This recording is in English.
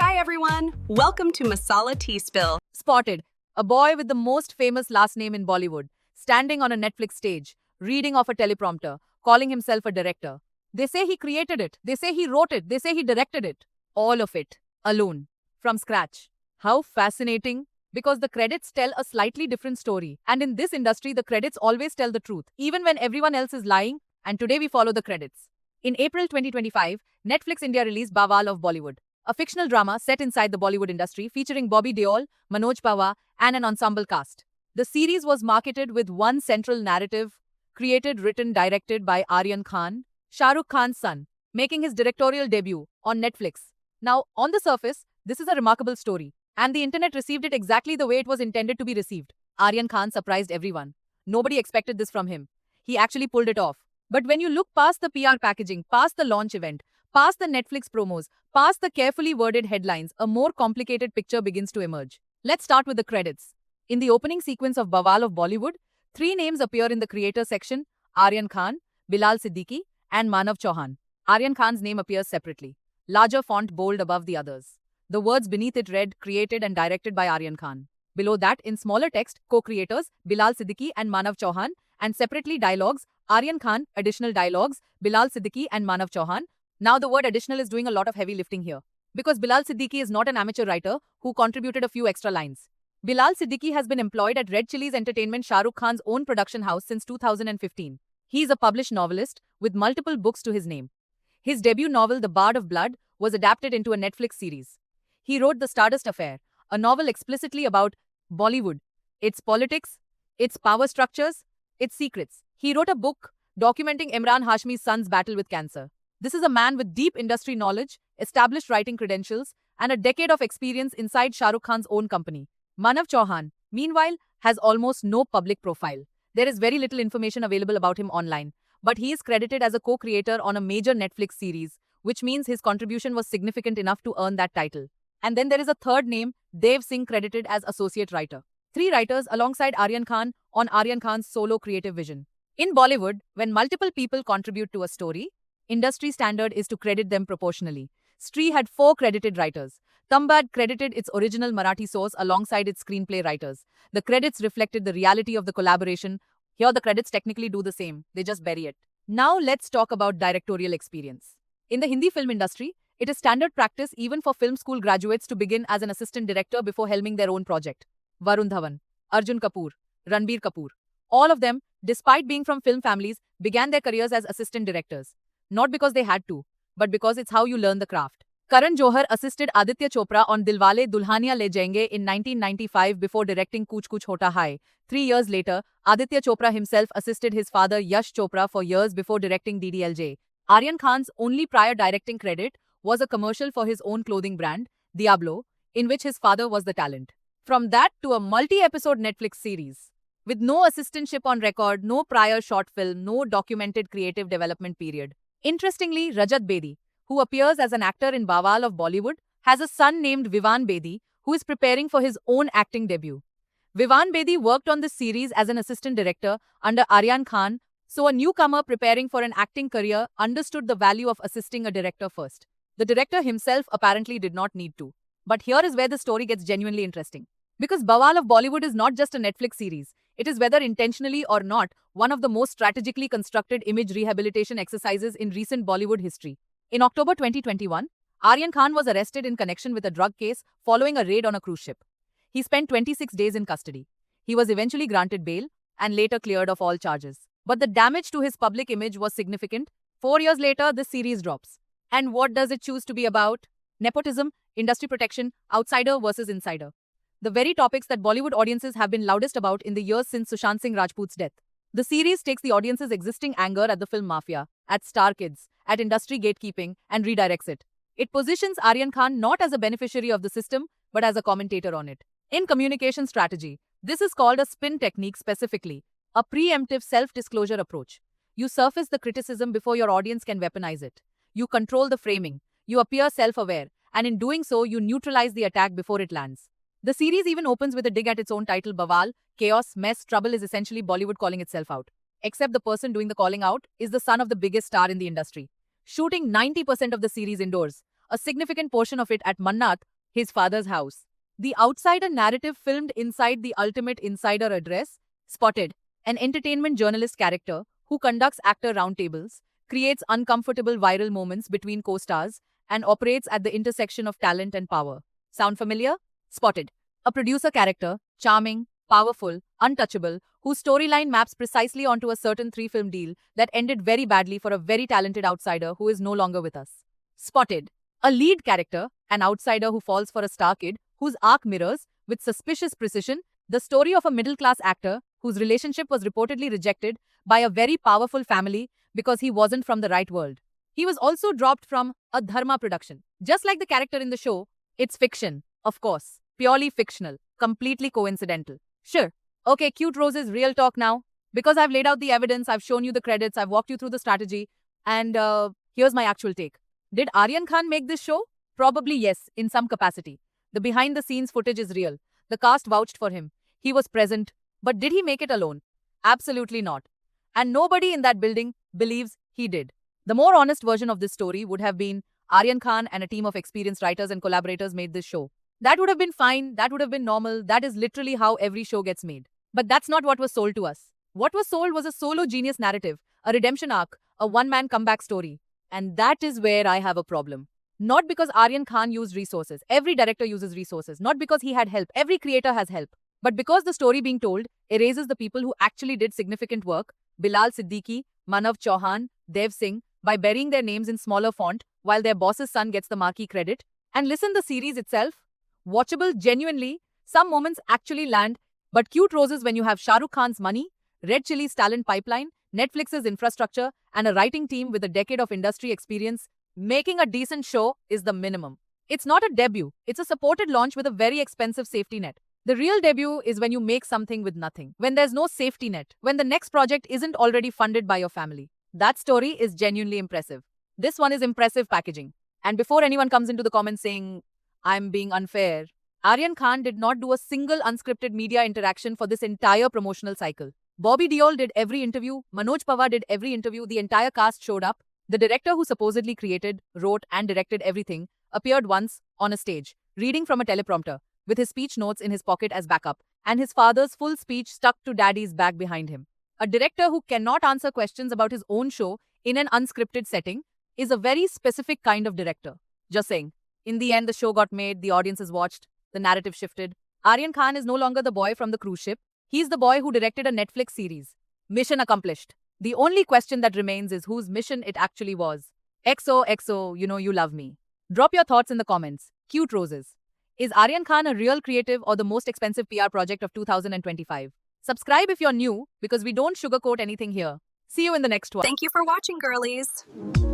Hi everyone, welcome to Masala Tea Spill. Spotted, a boy with the most famous last name in Bollywood, standing on a Netflix stage, reading off a teleprompter, calling himself a director. They say he created it, they say he wrote it, they say he directed it. All of it, alone, from scratch. How fascinating! Because the credits tell a slightly different story. And in this industry, the credits always tell the truth, even when everyone else is lying. And today we follow the credits. In April 2025, Netflix India released Bawal of Bollywood, a fictional drama set inside the Bollywood industry featuring Bobby Deol, Manoj Pawar, and an ensemble cast. The series was marketed with one central narrative, created, written, directed by Aryan Khan, Shah Rukh Khan's son, making his directorial debut on Netflix. Now, on the surface, this is a remarkable story, and the internet received it exactly the way it was intended to be received. Aryan Khan surprised everyone. Nobody expected this from him. He actually pulled it off. But when you look past the PR packaging, past the launch event, past the Netflix promos, past the carefully worded headlines, a more complicated picture begins to emerge. Let's start with the credits. In the opening sequence of Bawal of Bollywood, three names appear in the creator section: Aryan Khan, Bilal Siddiqui, and Manav Chauhan. Aryan Khan's name appears separately, larger font bold above the others. The words beneath it read, created and directed by Aryan Khan. Below that, in smaller text, co-creators, Bilal Siddiqui and Manav Chauhan, and separately dialogues, Aryan Khan, additional dialogues, Bilal Siddiqui and Manav Chauhan. Now the word additional is doing a lot of heavy lifting here. Because Bilal Siddiqui is not an amateur writer who contributed a few extra lines. Bilal Siddiqui has been employed at Red Chillies Entertainment, Shah Rukh Khan's own production house, since 2015. He is a published novelist with multiple books to his name. His debut novel, The Bard of Blood, was adapted into a Netflix series. He wrote The Stardust Affair, a novel explicitly about Bollywood, its politics, its power structures, its secrets. He wrote a book documenting Imran Hashmi's son's battle with cancer. This is a man with deep industry knowledge, established writing credentials, and a decade of experience inside Shah Rukh Khan's own company. Manav Chauhan, meanwhile, has almost no public profile. There is very little information available about him online, but he is credited as a co-creator on a major Netflix series, which means his contribution was significant enough to earn that title. And then there is a third name, Dev Singh, credited as associate writer. Three writers alongside Aryan Khan on Aryan Khan's solo creative vision. In Bollywood, when multiple people contribute to a story, industry standard is to credit them proportionally. Stree had 4 credited writers. Tambad credited its original Marathi source alongside its screenplay writers. The credits reflected the reality of the collaboration. Here the credits technically do the same, they just bury it. Now let's talk about directorial experience. In the Hindi film industry, it is standard practice even for film school graduates to begin as an assistant director before helming their own project. Varun Dhawan, Arjun Kapoor, Ranbir Kapoor. All of them, despite being from film families, began their careers as assistant directors. Not because they had to, but because it's how you learn the craft. Karan Johar assisted Aditya Chopra on Dilwale Dulhania Le Jayenge in 1995 before directing Kuch Kuch Hota Hai. 3 years later, Aditya Chopra himself assisted his father Yash Chopra for years before directing DDLJ. Aryan Khan's only prior directing credit was a commercial for his own clothing brand, Diablo, in which his father was the talent. From that to a multi-episode Netflix series. With no assistantship on record, no prior short film, no documented creative development period. Interestingly, Rajat Bedi, who appears as an actor in Bawal of Bollywood, has a son named Vivan Bedi, who is preparing for his own acting debut. Vivan Bedi worked on this series as an assistant director under Aryan Khan, so a newcomer preparing for an acting career understood the value of assisting a director first. The director himself apparently did not need to. But here is where the story gets genuinely interesting. Because Bawal of Bollywood is not just a Netflix series, it is, whether intentionally or not, one of the most strategically constructed image rehabilitation exercises in recent Bollywood history. In October 2021, Aryan Khan was arrested in connection with a drug case following a raid on a cruise ship. He spent 26 days in custody. He was eventually granted bail and later cleared of all charges. But the damage to his public image was significant. 4 years later, this series drops. And what does it choose to be about? Nepotism, industry protection, outsider versus insider. The very topics that Bollywood audiences have been loudest about in the years since Sushant Singh Rajput's death. The series takes the audience's existing anger at the film mafia, at star kids, at industry gatekeeping, and redirects it. It positions Aryan Khan not as a beneficiary of the system, but as a commentator on it. In communication strategy, this is called a spin technique, specifically a preemptive self-disclosure approach. You surface the criticism before your audience can weaponize it. You control the framing, you appear self-aware, and in doing so, you neutralize the attack before it lands. The series even opens with a dig at its own title, Bawal. Chaos, mess, trouble is essentially Bollywood calling itself out. Except the person doing the calling out is the son of the biggest star in the industry. Shooting 90% of the series indoors, a significant portion of it at Mannath, his father's house. The outsider narrative filmed inside the ultimate insider address, Spotted, an entertainment journalist character who conducts actor roundtables, creates uncomfortable viral moments between co-stars, and operates at the intersection of talent and power. Sound familiar? Spotted, a producer character, charming, powerful, untouchable, whose storyline maps precisely onto a certain three-film deal that ended very badly for a very talented outsider who is no longer with us. Spotted, a lead character, an outsider who falls for a star kid whose arc mirrors, with suspicious precision, the story of a middle-class actor whose relationship was reportedly rejected by a very powerful family because he wasn't from the right world. He was also dropped from a Dharma production. Just like the character in the show, it's fiction, of course, purely fictional, completely coincidental. Sure. Okay, Cute Roses, real talk now. Because I've laid out the evidence, I've shown you the credits, I've walked you through the strategy, and here's my actual take. Did Aryan Khan make this show? Probably yes, in some capacity. The behind-the-scenes footage is real. The cast vouched for him. He was present. But did he make it alone? Absolutely not. And nobody in that building believes he did. The more honest version of this story would have been Aryan Khan and a team of experienced writers and collaborators made this show. That would have been fine. That would have been normal. That is literally how every show gets made. But that's not what was sold to us. What was sold was a solo genius narrative, a redemption arc, a one-man comeback story. And that is where I have a problem. Not because Aryan Khan used resources. Every director uses resources. Not because he had help. Every creator has help. But because the story being told erases the people who actually did significant work, Bilal Siddiqui, Manav Chauhan, Dev Singh, by burying their names in smaller font while their boss's son gets the marquee credit. And listen, the series itself, watchable genuinely, some moments actually land, but Cute Roses when you have Shah Rukh Khan's money, Red Chilli's talent pipeline, Netflix's infrastructure, and a writing team with a decade of industry experience, making a decent show is the minimum. It's not a debut, it's a supported launch with a very expensive safety net. The real debut is when you make something with nothing, when there's no safety net, when the next project isn't already funded by your family. That story is genuinely impressive. This one is impressive packaging. And before anyone comes into the comments saying, I'm being unfair, Aryan Khan did not do a single unscripted media interaction for this entire promotional cycle. Bobby Deol did every interview, Manoj Pawar did every interview, the entire cast showed up. The director who supposedly created, wrote and directed everything appeared once on a stage, reading from a teleprompter, with his speech notes in his pocket as backup, and his father's full speech stuck to daddy's back behind him. A director who cannot answer questions about his own show in an unscripted setting is a very specific kind of director. Just saying. In the end, the show got made, the audiences watched, the narrative shifted. Aryan Khan is no longer the boy from the cruise ship. He's the boy who directed a Netflix series. Mission accomplished. The only question that remains is whose mission it actually was. XOXO, you know you love me. Drop your thoughts in the comments. Cute Roses. Is Aryan Khan a real creative or the most expensive PR project of 2025? Subscribe if you're new, because we don't sugarcoat anything here. See you in the next one. Thank you for watching, girlies.